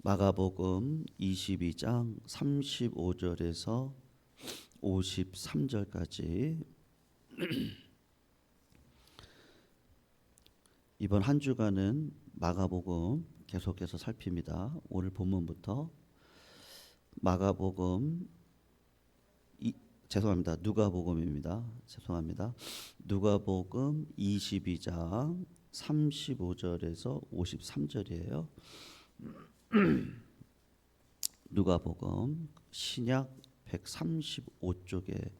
마가복음 22장 35절에서 53절까지 이번 한 주간은 마가복음 계속해서 살핍니다. 오늘 본문부터 마가복음 누가복음입니다. 죄송합니다. 누가복음 22장 35절에서 53절이에요. 누가복음 신약 135쪽에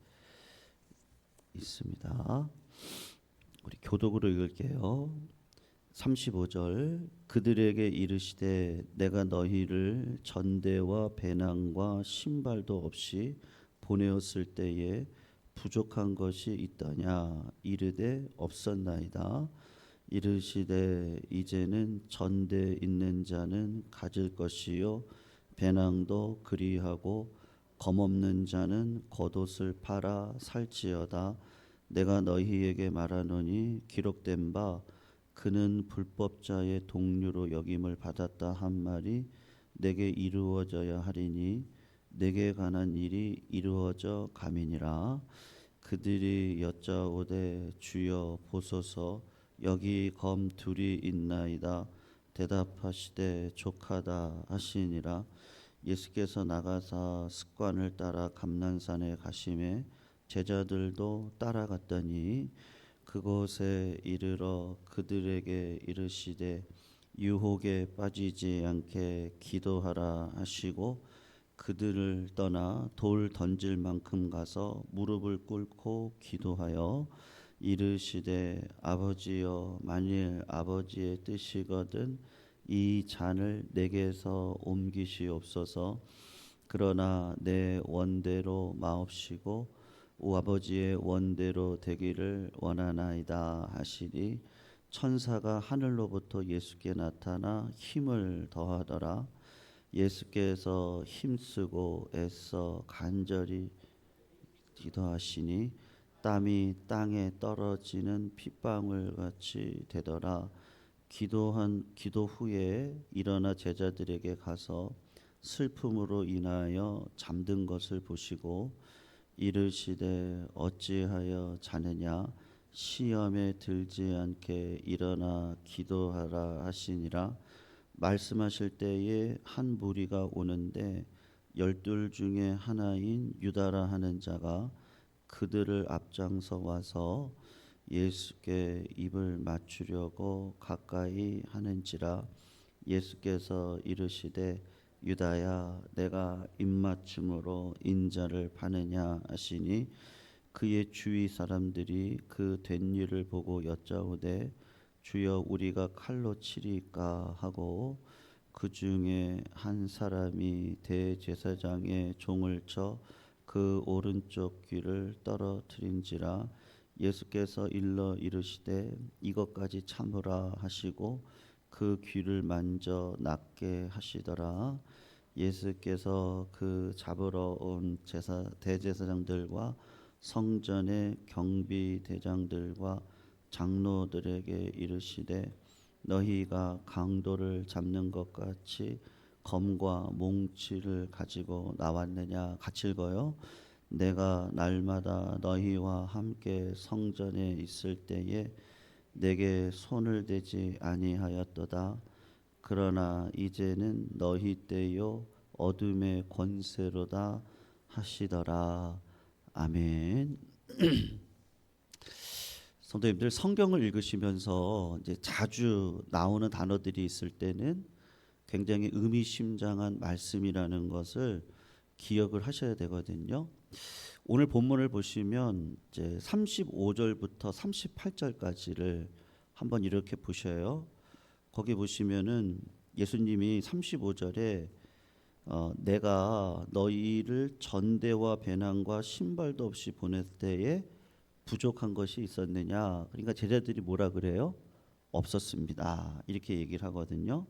있습니다. 우리 교독으로 읽을게요. 35절 그들에게 이르시되 내가 너희를 전대와 배낭과 신발도 없이 보내었을 때에 부족한 것이 있더냐 이르되 없었나이다. 이르시되 이제는 전대 있는 자는 가질 것이요 배낭도 그리하고 검없는 자는 겉옷을 팔아 살지어다. 내가 너희에게 말하노니 기록된 바 그는 불법자의 동류로 여김을 받았다 한 말이 내게 이루어져야 하리니 내게 관한 일이 이루어져 가미니라. 그들이 여짜오되 주여 보소서 여기 검 둘이 있나이다. 대답하시되 족하다 하시니라. 예수께서 나가사 습관을 따라 감난산에 가심에 제자들도 따라갔더니 그곳에 이르러 그들에게 이르시되 유혹에 빠지지 않게 기도하라 하시고 그들을 떠나 돌 던질 만큼 가서 무릎을 꿇고 기도하여 이르시되 아버지여 만일 아버지의 뜻이거든 이 잔을 내게서 옮기시옵소서. 그러나 내 원대로 마옵시고 오 아버지의 원대로 되기를 원하나이다 하시니 천사가 하늘로부터 예수께 나타나 힘을 더하더라. 예수께서 힘쓰고 애써 간절히 기도하시니 땀이 땅에 떨어지는 핏방울 같이 되더라. 기도 후에 일어나 제자들에게 가서 슬픔으로 인하여 잠든 것을 보시고 이르시되 어찌하여 자느냐 시험에 들지 않게 일어나 기도하라 하시니라. 말씀하실 때에 한 무리가 오는데 12 중에 하나인 유다라 하는 자가 그들을 앞장서 와서 예수께 입을 맞추려고 가까이 하는지라. 예수께서 이르시되 유다야 내가 입맞춤으로 인자를 파느냐 하시니 그의 주위 사람들이 그 된 일을 보고 여짜오되 주여 우리가 칼로 치리까 하고 그 중에 한 사람이 대제사장의 종을 쳐 그 오른쪽 귀를 떨어뜨린지라. 예수께서 일러 이르시되 이것까지 참으라 하시고 그 귀를 만져 낫게 하시더라. 예수께서 그 잡으러 온 대제사장들과 성전의 경비 대장들과 장로들에게 이르시되 너희가 강도를 잡는 것 같이 검과 몽치를 가지고 나왔느냐. 같이 읽어요. 내가 날마다 너희와 함께 성전에 있을 때에 내게 손을 대지 아니하였도다. 그러나 이제는 너희 때요 어둠의 권세로다 하시더라. 아멘. 성도님들 성경을 읽으시면서 이제 자주 나오는 단어들이 있을 때는 굉장히 의미심장한 말씀이라는 것을 기억을 하셔야 되거든요. 오늘 본문을 보시면 이제 35절부터 38절까지를 한번 이렇게 보셔요. 거기 보시면은 예수님이 35절에 내가 너희를 전대와 배낭과 신발도 없이 보낼 때에 부족한 것이 있었느냐. 그러니까 제자들이 뭐라 그래요? 없었습니다. 이렇게 얘기를 하거든요.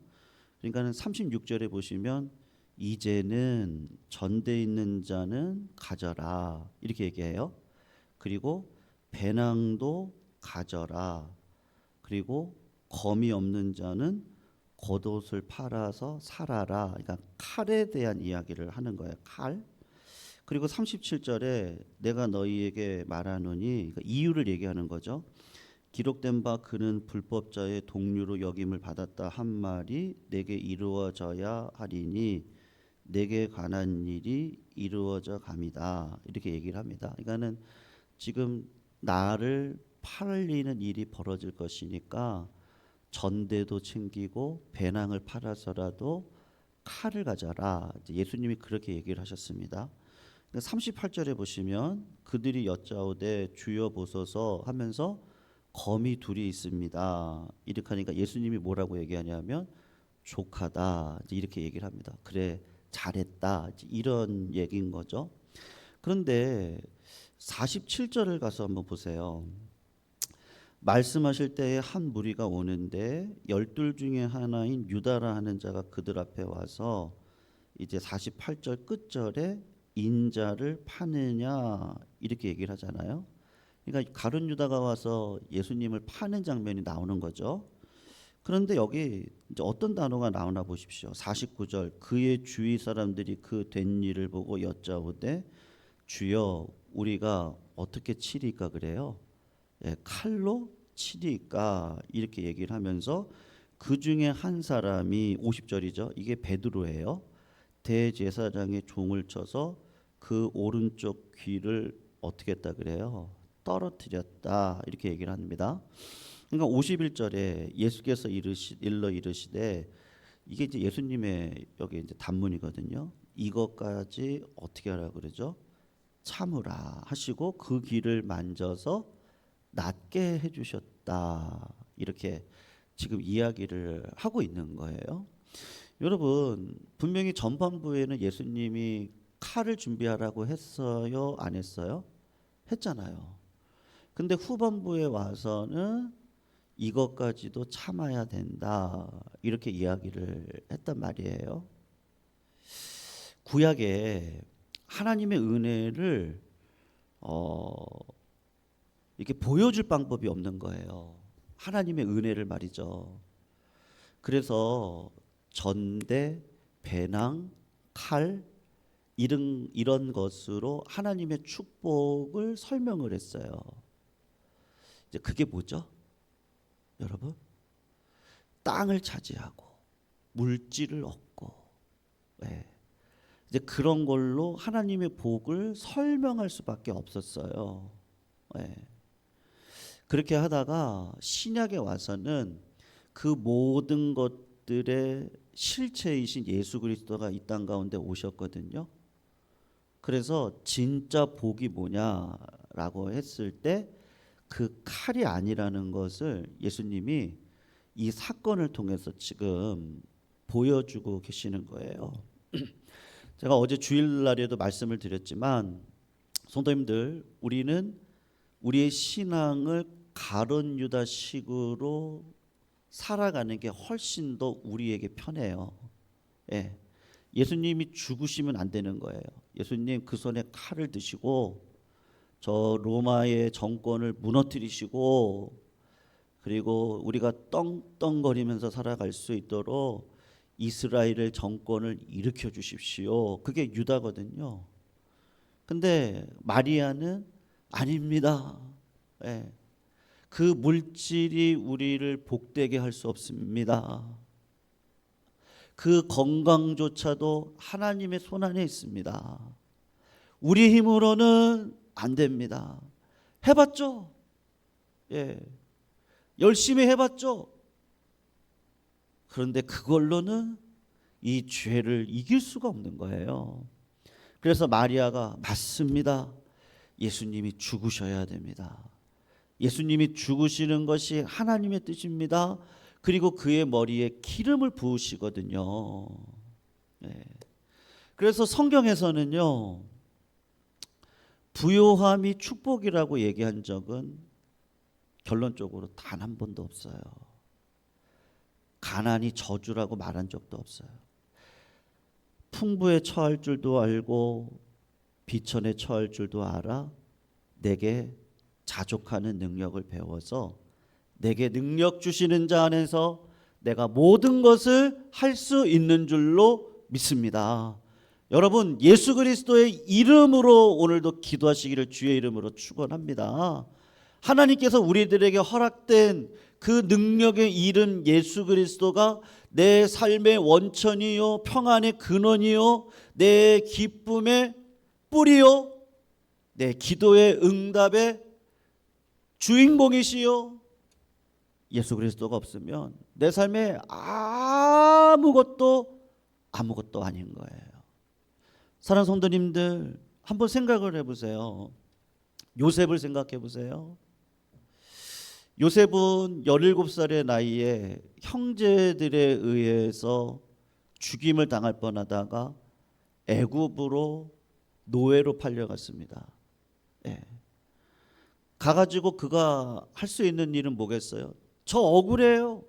그러니까는 36절에 보시면 이제는 전대 있는 자는 가져라 이렇게 얘기해요. 그리고 배낭도 가져라. 그리고 검이 없는 자는 겉옷을 팔아서 살아라. 그러니까 칼에 대한 이야기를 하는 거예요. 칼. 그리고 37절에 내가 너희에게 말하노니, 그러니까 이유를 얘기하는 거죠. 기록된 바 그는 불법자의 동류로 여김을 받았다 한 말이 내게 이루어져야 하리니 내게 관한 일이 이루어져 감이다. 이렇게 얘기를 합니다. 그러니까는 지금 나를 팔리는 일이 벌어질 것이니까 전대도 챙기고 배낭을 팔아서라도 칼을 가져라. 예수님이 그렇게 얘기를 하셨습니다. 38절에 보시면 그들이 여짜오되 주여 보소서 하면서 검이 둘이 있습니다. 이렇게 하니까 예수님이 뭐라고 얘기하냐면 족하다 이렇게 얘기를 합니다. 그래 잘했다 이런 얘기인 거죠. 그런데 47절을 가서 한번 보세요. 말씀하실 때에 한 무리가 오는데 12 중에 하나인 유다라 하는 자가 그들 앞에 와서 이제 48절 끝절에 인자를 파느냐 이렇게 얘기를 하잖아요. 그러니까 가룟 유다가 와서 예수님을 파는 장면이 나오는 거죠. 그런데 여기 이제 어떤 단어가 나오나 보십시오. 49절 그의 주위 사람들이 그 된 일을 보고 여짜오되 주여 우리가 어떻게 치리까 그래요. 예, 칼로 치리까 이렇게 얘기를 하면서 그 중에 한 사람이 50절이죠. 이게 베드로예요. 대제사장의 종을 쳐서 그 오른쪽 귀를 어떻게 했다 그래요? 떨어뜨렸다 이렇게 얘기를 합니다. 그러니까 51절에 예수께서 일러 이르시되 이게 이제 예수님의 여기 이제 단문이거든요. 이것까지 어떻게 하라 그러죠? 참으라 하시고 그 귀를 만져서 낫게 해주셨다 이렇게 지금 이야기를 하고 있는 거예요. 여러분 분명히 전반부에는 예수님이 칼을 준비하라고 했어요? 안 했어요? 했잖아요. 근데 후반부에 와서는 이것까지도 참아야 된다 이렇게 이야기를 했단 말이에요. 구약에 하나님의 은혜를 이렇게 보여줄 방법이 없는 거예요. 하나님의 은혜를 말이죠. 그래서 전대, 배낭, 칼 이런 것으로 하나님의 축복을 설명을 했어요. 이제 그게 뭐죠? 여러분, 땅을 차지하고 물질을 얻고, 네. 이제 그런 걸로 하나님의 복을 설명할 수밖에 없었어요. 네. 그렇게 하다가 신약에 와서는 그 모든 것들의 실체이신 예수 그리스도가 이 땅 가운데 오셨거든요. 그래서 진짜 복이 뭐냐라고 했을 때 그 칼이 아니라는 것을 예수님이 이 사건을 통해서 지금 보여주고 계시는 거예요. 제가 어제 주일날에도 말씀을 드렸지만 성도님들 우리는 우리의 신앙을 가룟 유다식으로 살아가는 게 훨씬 더 우리에게 편해요. 예. 예수님이 죽으시면 안 되는 거예요. 예수님 그 손에 칼을 드시고 저 로마의 정권을 무너뜨리시고 그리고 우리가 떵떵거리면서 살아갈 수 있도록 이스라엘의 정권을 일으켜 주십시오. 그게 유다거든요. 근데 마리아는 아닙니다. 예. 그 물질이 우리를 복되게 할 수 없습니다. 그 건강조차도 하나님의 손 안에 있습니다. 우리 힘으로는 안 됩니다. 해봤죠? 예. 열심히 해봤죠? 그런데 그걸로는 이 죄를 이길 수가 없는 거예요. 그래서 마리아가 맞습니다. 예수님이 죽으셔야 됩니다. 예수님이 죽으시는 것이 하나님의 뜻입니다. 그리고 그의 머리에 기름을 부으시거든요. 네. 그래서 성경에서는요, 부요함이 축복이라고 얘기한 적은 결론적으로 단 한 번도 없어요. 가난이 저주라고 말한 적도 없어요. 풍부에 처할 줄도 알고 비천에 처할 줄도 알아 내게 자족하는 능력을 배워서 내게 능력 주시는 자 안에서 내가 모든 것을 할 수 있는 줄로 믿습니다. 여러분, 예수 그리스도의 이름으로 오늘도 기도하시기를 주의 이름으로 축원합니다. 하나님께서 우리들에게 허락된 그 능력의 이름 예수 그리스도가 내 삶의 원천이요, 평안의 근원이요, 내 기쁨의 뿌리요, 내 기도의 응답의 주인공이시요. 예수 그리스도가 없으면 내 삶에 아무것도 아닌 거예요. 사랑하는 성도님들, 한번 생각을 해보세요. 요셉을 생각해 보세요. 요셉은 17살의 나이에 형제들에 의해서 죽임을 당할 뻔하다가 애굽으로 노예로 팔려갔습니다. 예. 가가지고 그가 할 수 있는 일은 뭐겠어요? 저 억울해요.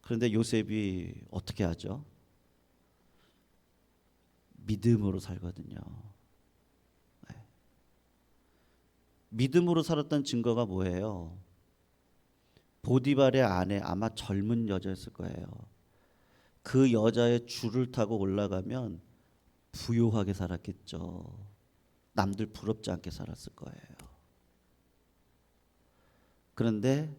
그런데 요셉이 어떻게 하죠? 믿음으로 살거든요. 믿음으로 살았던 증거가 뭐예요? 보디발의 아내, 아마 젊은 여자였을 거예요. 그 여자의 줄을 타고 올라가면 부유하게 살았겠죠. 남들 부럽지 않게 살았을 거예요. 그런데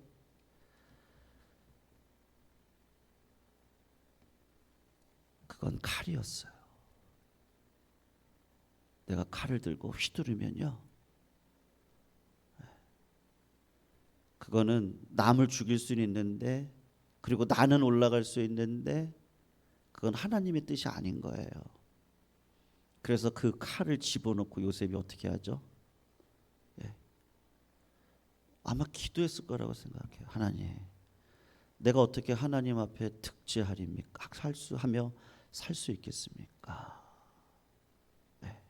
그건 칼이었어요. 내가 칼을 들고 휘두르면요, 그거는 남을 죽일 수는 있는데, 그리고 나는 올라갈 수 있는데, 그건 하나님의 뜻이 아닌 거예요. 그래서 그 칼을 집어넣고 요셉이 어떻게 하죠? 예. 아마 기도했을 거라고 생각해요. 하나님, 내가 어떻게 하나님 앞에 득죄하리입니까? 살 수 있겠습니까? 네.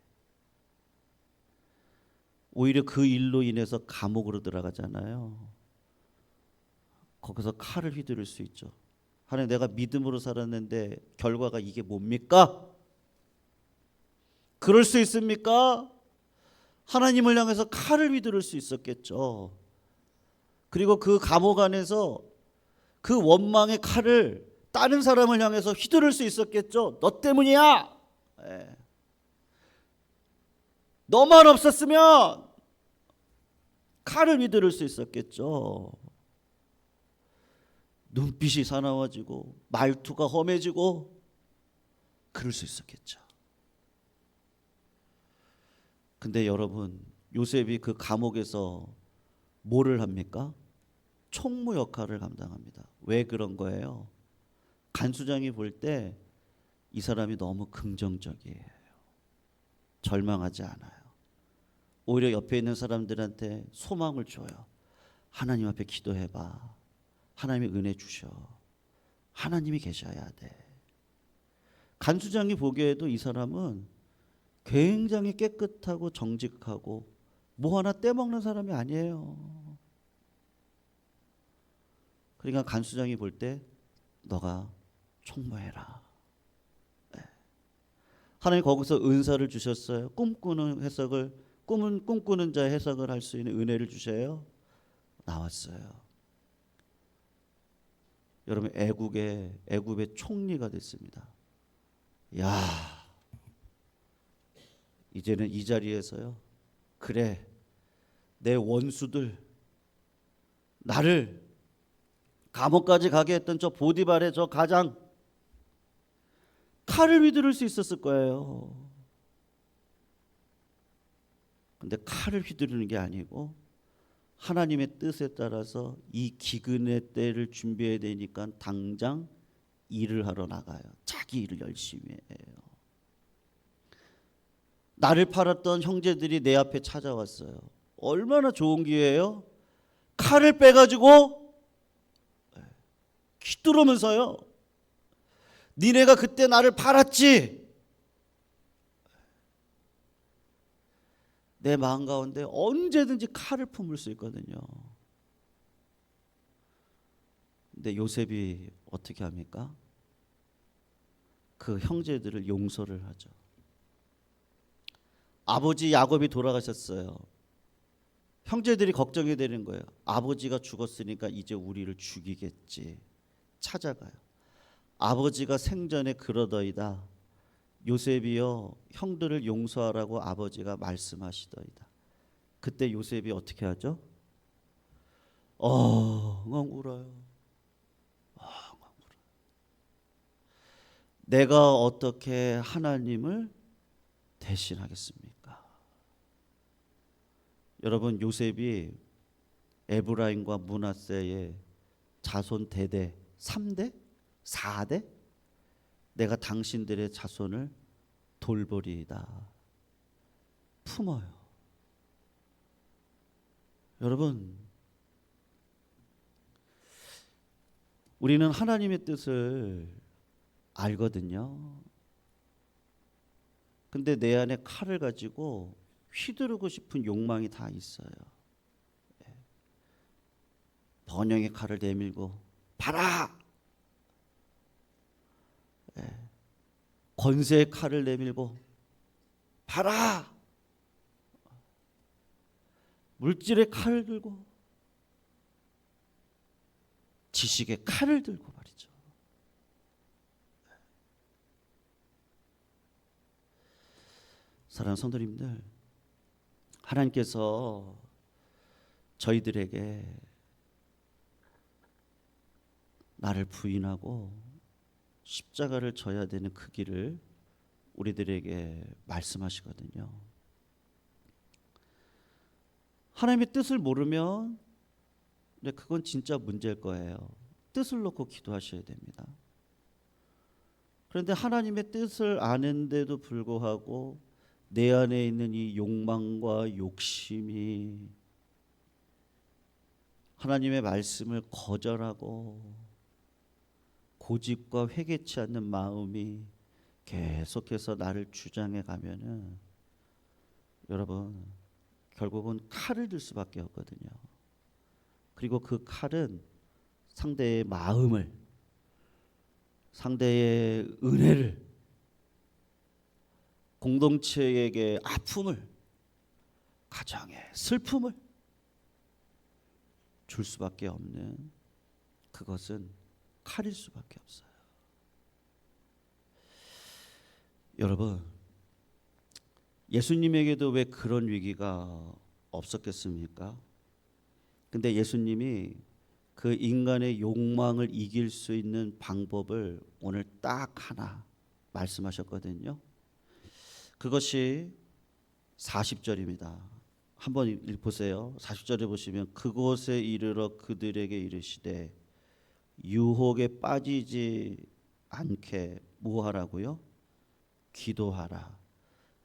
오히려 그 일로 인해서 감옥으로 들어가잖아요. 거기서 칼을 휘두를 수 있죠. 하나님, 내가 믿음으로 살았는데 결과가 이게 뭡니까? 그럴 수 있습니까? 하나님을 향해서 칼을 휘두를 수 있었겠죠. 그리고 그 감옥 안에서 그 원망의 칼을 다른 사람을 향해서 휘두를 수 있었겠죠. 너 때문이야. 예. 너만 없었으면 칼을 휘두를 수 있었겠죠. 눈빛이 사나워지고 말투가 험해지고 그럴 수 있었겠죠. 근데 여러분, 요셉이 그 감옥에서 뭐를 합니까? 총무 역할을 감당합니다. 왜 그런 거예요? 간수장이 볼 때 이 사람이 너무 긍정적이에요. 절망하지 않아요. 오히려 옆에 있는 사람들한테 소망을 줘요. 하나님 앞에 기도해봐. 하나님이 은혜 주셔. 하나님이 계셔야 돼. 간수장이 보기에도 이 사람은 굉장히 깨끗하고 정직하고 뭐 하나 떼먹는 사람이 아니에요. 그러니까 간수장이 볼 때 너가 총무해라. 네. 하나님 거기서 은사를 주셨어요. 꿈꾸는 자 해석을 할 수 있는 은혜를 주셔요. 나왔어요. 여러분, 애굽의 총리가 됐습니다. 야, 이제는 이 자리에서요, 그래, 내 원수들, 나를 감옥까지 가게 했던 저 보디발의 저 가장, 칼을 휘두를 수 있었을 거예요. 근데 칼을 휘두르는 게 아니고 하나님의 뜻에 따라서 이 기근의 때를 준비해야 되니까 당장 일을 하러 나가요. 자기 일을 열심히 해요. 나를 팔았던 형제들이 내 앞에 찾아왔어요. 얼마나 좋은 기회예요? 칼을 빼가지고 휘두르면서요, 니네가 그때 나를 팔았지? 내 마음 가운데 언제든지 칼을 품을 수 있거든요. 근데 요셉이 어떻게 합니까? 그 형제들을 용서를 하죠. 아버지 야곱이 돌아가셨어요. 형제들이 걱정이 되는 거예요. 아버지가 죽었으니까 이제 우리를 죽이겠지. 찾아가요. 아버지가 생전에 그러더이다. 요셉이여 형들을 용서하라고 아버지가 말씀하시더이다. 그때 요셉이 어떻게 하죠? 엉엉 울어요. 내가 어떻게 하나님을 대신하겠습니까? 여러분, 요셉이 에브라임과 므낫세의 자손 대대 3대? 4대? 내가 당신들의 자손을 돌보리이다. 품어요. 여러분, 우리는 하나님의 뜻을 알거든요. 근데 내 안에 칼을 가지고 휘두르고 싶은 욕망이 다 있어요. 번영의 칼을 내밀고 봐라. 권세의 칼을 내밀고 봐라. 물질의 칼을 들고 지식의 칼을 들고 말이죠. 사랑하는 성도님들, 하나님께서 저희들에게 나를 부인하고 십자가를 져야 되는 그 길을 우리들에게 말씀하시거든요. 하나님의 뜻을 모르면 그건 진짜 문제일 거예요. 뜻을 놓고 기도하셔야 됩니다. 그런데 하나님의 뜻을 아는데도 불구하고 내 안에 있는 이 욕망과 욕심이 하나님의 말씀을 거절하고 고집과 회개치 않는 마음이 계속해서 나를 주장해 가면은 여러분 결국은 칼을 들 수밖에 없거든요. 그리고 그 칼은 상대의 마음을, 상대의 은혜를, 공동체에게 아픔을, 가정에 슬픔을 줄 수밖에 없는, 그것은 칼일 수밖에 없어요. 여러분, 예수님에게도 왜 그런 위기가 없었겠습니까? 근데 예수님이 그 인간의 욕망을 이길 수 있는 방법을 오늘 딱 하나 말씀하셨거든요. 그것이 40절입니다. 한번 읽보세요. 40절에 보시면 그곳에 이르러 그들에게 이르시되 유혹에 빠지지 않게 뭐하라고요? 기도하라.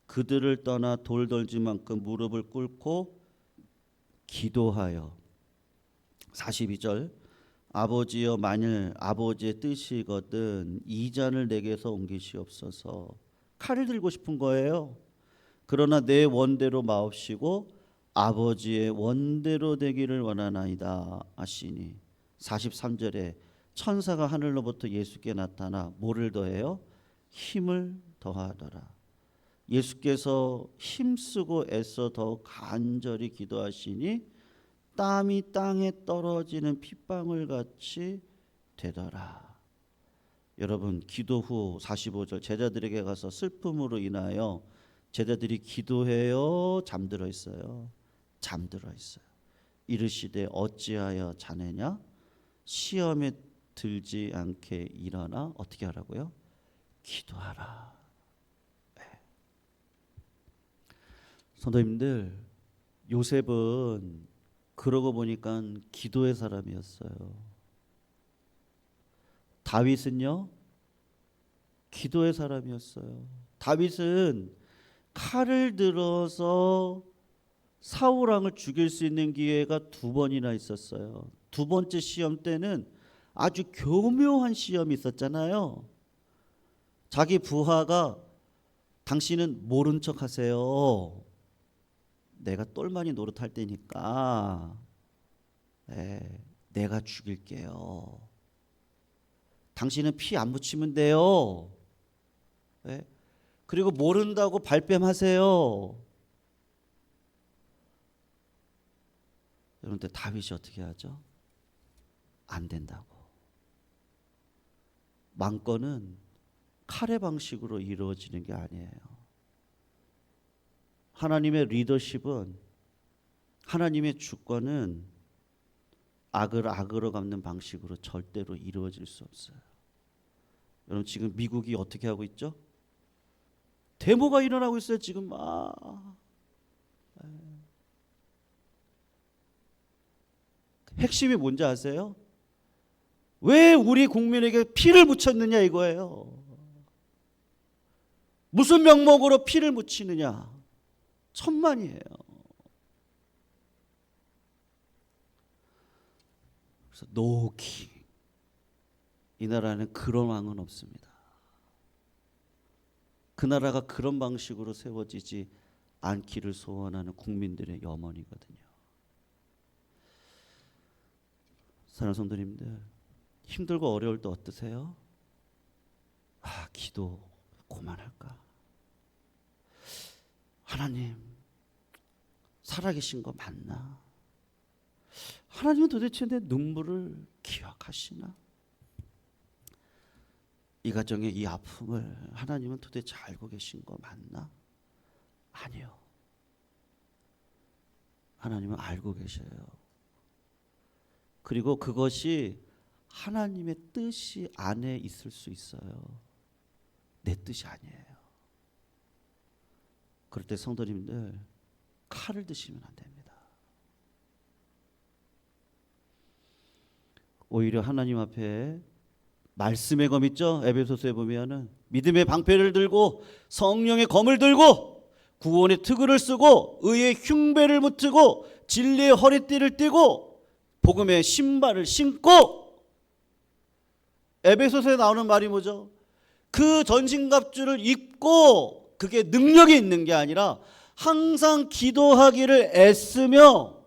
그들을 떠나 돌 덜지만큼 무릎을 꿇고 기도하여. 42절 아버지여 만일 아버지의 뜻이거든 이 잔을 내게서 옮기시옵소서. 칼을 들고 싶은 거예요. 그러나 내 원대로 마옵시고 아버지의 원대로 되기를 원하나이다 하시니. 43절에 천사가 하늘로부터 예수께 나타나 뭐를 더해요? 힘을 더하더라. 예수께서 힘쓰고 애써 더 간절히 기도하시니 땀이 땅에 떨어지는 핏방울 같이 되더라. 여러분, 기도 후 45절 제자들에게 가서 슬픔으로 인하여 제자들이 기도해요, 잠들어 있어요? 잠들어 있어요. 이르시되 어찌하여 자느냐? 시험에 들지 않게 일어나 어떻게 하라고요? 기도하라. 네. 성도님들, 요셉은 그러고 보니까 기도의 사람이었어요. 다윗은요, 기도의 사람이었어요. 다윗은 칼을 들어서 사울 왕을 죽일 수 있는 기회가 2번이나 있었어요. 2번째 시험 때는 아주 교묘한 시험이 있었잖아요. 자기 부하가 당신은 모른 척 하세요. 내가 똘마니 노릇할 테니까 내가 죽일게요. 당신은 피 안 묻히면 돼요. 그리고 모른다고 발뺌하세요. 그런데 다윗이 어떻게 하죠? 안 된다고. 망건은 칼의 방식으로 이루어지는 게 아니에요. 하나님의 리더십은, 하나님의 주권은 악을 악으로 갚는 방식으로 절대로 이루어질 수 없어요. 여러분 지금 미국이 어떻게 하고 있죠? 데모가 일어나고 있어요. 지금 핵심이 뭔지 아세요? 왜 우리 국민에게 피를 묻혔느냐 이거예요. 무슨 명목으로 피를 묻히느냐? 천만이에요. 그래서 노킹. 이 나라는 그런 왕은 없습니다. 그 나라가 그런 방식으로 세워지지 않기를 소원하는 국민들의 염원이거든요. 사랑하는 성도님들, 힘들고 어려울 때 어떠세요? 기도 그만할까? 하나님 살아계신 거 맞나? 하나님은 도대체 내 눈물을 기억하시나? 이 가정의 이 아픔을 하나님은 도대체 알고 계신 거 맞나? 아니요. 하나님은 알고 계셔요. 그리고 그것이 하나님의 뜻이 안에 있을 수 있어요. 내 뜻이 아니에요. 그럴 때 성도님들 칼을 드시면 안 됩니다. 오히려 하나님 앞에 말씀의 검 있죠? 에베소서에 보면은 믿음의 방패를 들고 성령의 검을 들고 구원의 투구를 쓰고 의의 흉배를 무트고 진리의 허리띠를 띠고 복음의 신발을 신고. 에베소서에 나오는 말이 뭐죠? 그 전신갑주를 입고, 그게 능력이 있는 게 아니라 항상 기도하기를 애쓰며,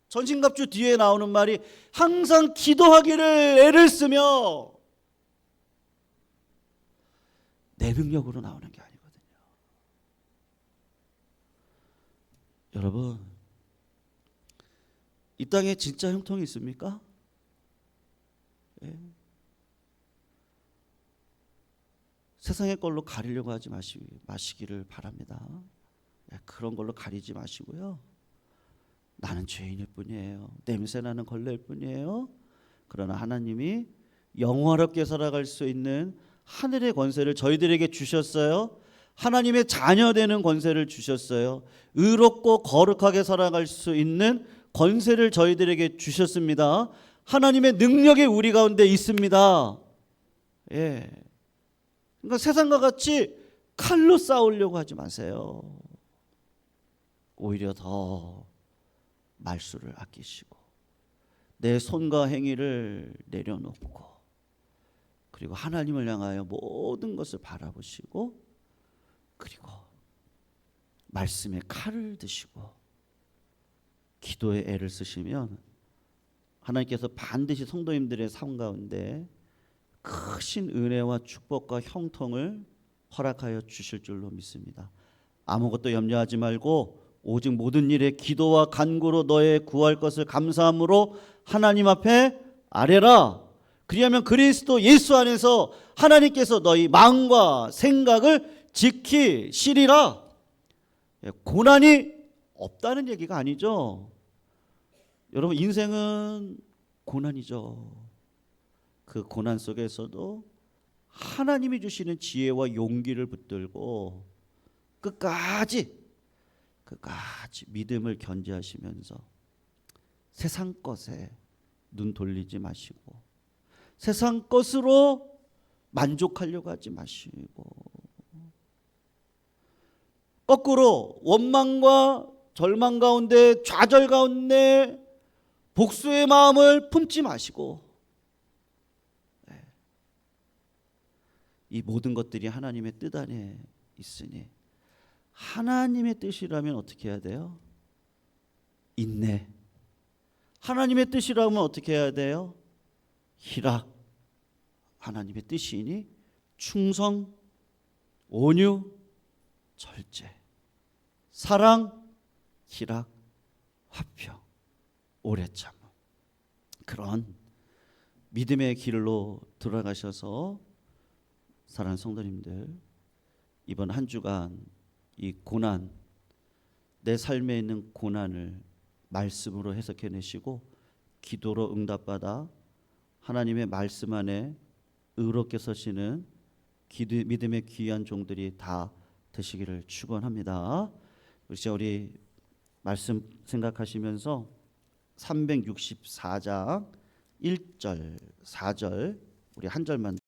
전신갑주 뒤에 나오는 말이 항상 기도하기를 애를 쓰며, 내 능력으로 나오는 게 아니거든요. 여러분, 이 땅에 진짜 형통이 있습니까? 예. 세상의 걸로 가리려고 하지 마시기를 바랍니다. 예, 그런 걸로 가리지 마시고요. 나는 죄인일 뿐이에요. 냄새나는 걸레일 뿐이에요. 그러나 하나님이 영화롭게 살아갈 수 있는 하늘의 권세를 저희들에게 주셨어요. 하나님의 자녀 되는 권세를 주셨어요. 의롭고 거룩하게 살아갈 수 있는 권세를 저희들에게 주셨습니다. 하나님의 능력이 우리 가운데 있습니다. 예. 그러니까 세상과 같이 칼로 싸우려고 하지 마세요. 오히려 더 말수를 아끼시고 내 손과 행위를 내려놓고 그리고 하나님을 향하여 모든 것을 바라보시고 그리고 말씀의 칼을 드시고 기도에 애를 쓰시면 하나님께서 반드시 성도님들의 삶 가운데 크신 은혜와 축복과 형통을 허락하여 주실 줄로 믿습니다. 아무것도 염려하지 말고 오직 모든 일에 기도와 간구로 너의 구할 것을 감사함으로 하나님 앞에 아뢰라. 그리하면 그리스도 예수 안에서 하나님께서 너희 마음과 생각을 지키시리라. 고난이 없다는 얘기가 아니죠. 여러분 인생은 고난이죠. 그 고난 속에서도 하나님이 주시는 지혜와 용기를 붙들고 끝까지 믿음을 견지하시면서 세상 것에 눈 돌리지 마시고 세상 것으로 만족하려고 하지 마시고 거꾸로 원망과 절망 가운데 좌절 가운데 복수의 마음을 품지 마시고 이 모든 것들이 하나님의 뜻 안에 있으니 하나님의 뜻이라면 어떻게 해야 돼요? 인내. 하나님의 뜻이라면 어떻게 해야 돼요? 희락. 하나님의 뜻이니 충성, 온유, 절제, 사랑, 희락, 화평. 오래 참 그런 믿음의 길로 들어가셔서 사랑하는 성도님들 이번 한 주간 이 고난 내 삶에 있는 고난을 말씀으로 해석해내시고 기도로 응답받아 하나님의 말씀 안에 의롭게 서시는 믿음의 귀한 종들이 다 되시기를 축원합니다. 우리 말씀 생각하시면서 364장 1절 4절 우리 한 절만